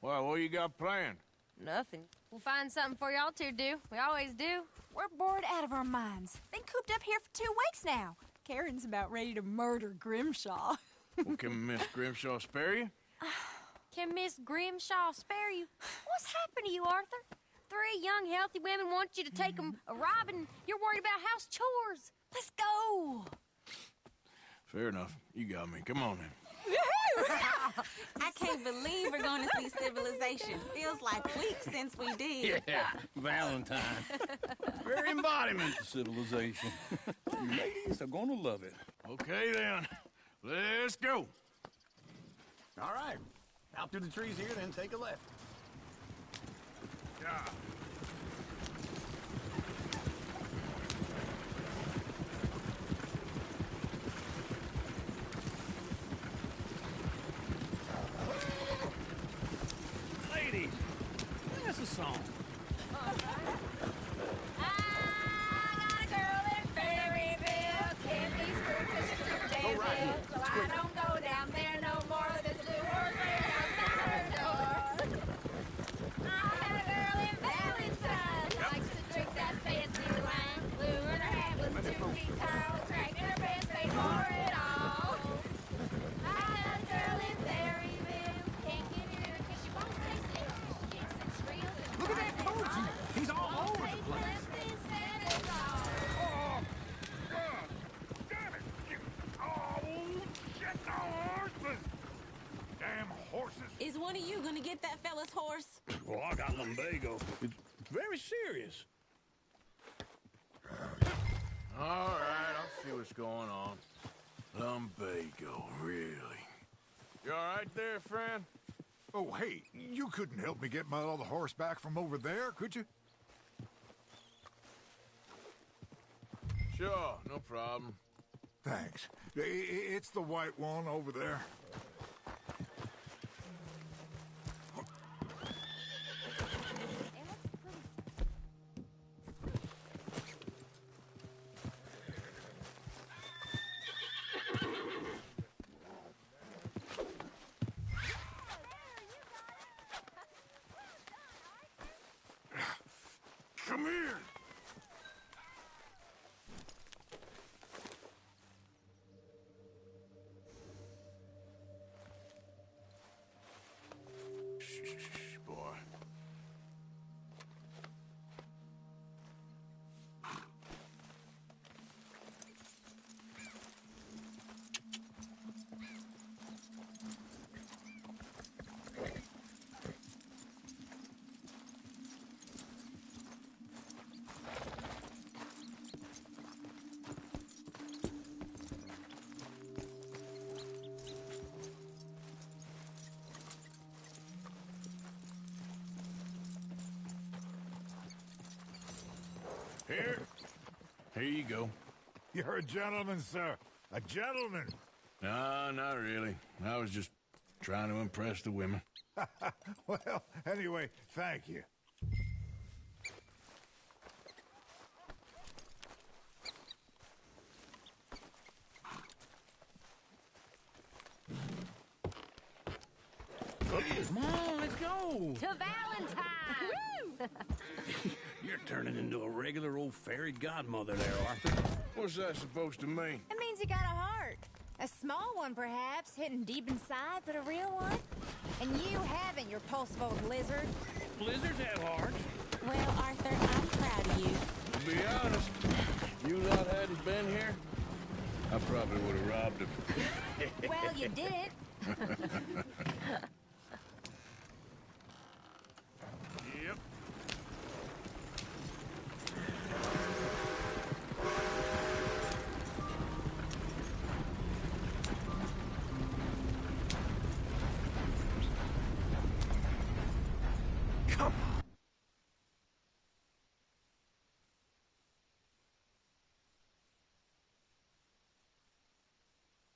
Well, what you got planned? Nothing. We'll find something for y'all to do. We always do. We're bored out of our minds. Been cooped up here for 2 weeks now. Karen's about ready to murder Grimshaw. Well, can Miss Grimshaw spare you? Can Miss Grimshaw spare you? What's happened to you, Arthur? 3 young, healthy women want you to take them a robbing. You're worried about house chores. Let's go. Fair enough. You got me. Come on then. I can't believe we're going to see civilization. Feels like weeks since we did. Yeah, Valentine. Very embodiment of civilization. You ladies are gonna love it. Okay then. Let's go. All right. Out through the trees here, then take a left. Yeah. Ladies, sing us a song. serious. All right, I'll see what's going on. Lumbago, really? You all right there, friend? Oh, hey, you couldn't help me get my other horse back from over there, could you? Sure, no problem. Thanks. It's the white one over there. Come here! Shh, boy. Here you go. You're a gentleman, sir. A gentleman. No, not really. I was just trying to impress the women. Well, anyway, thank you. Come on, let's go. To Valentine! You're turning into a regular old fairy godmother there, Arthur. What's that supposed to mean? It means you got a heart. A small one, perhaps, hidden deep inside, but a real one. And you haven't, you pulse-vote lizard. Blizzards have hearts. Well, Arthur, I'm proud of you. To be honest, you lot hadn't been here, I probably would have robbed him. Well, you did it.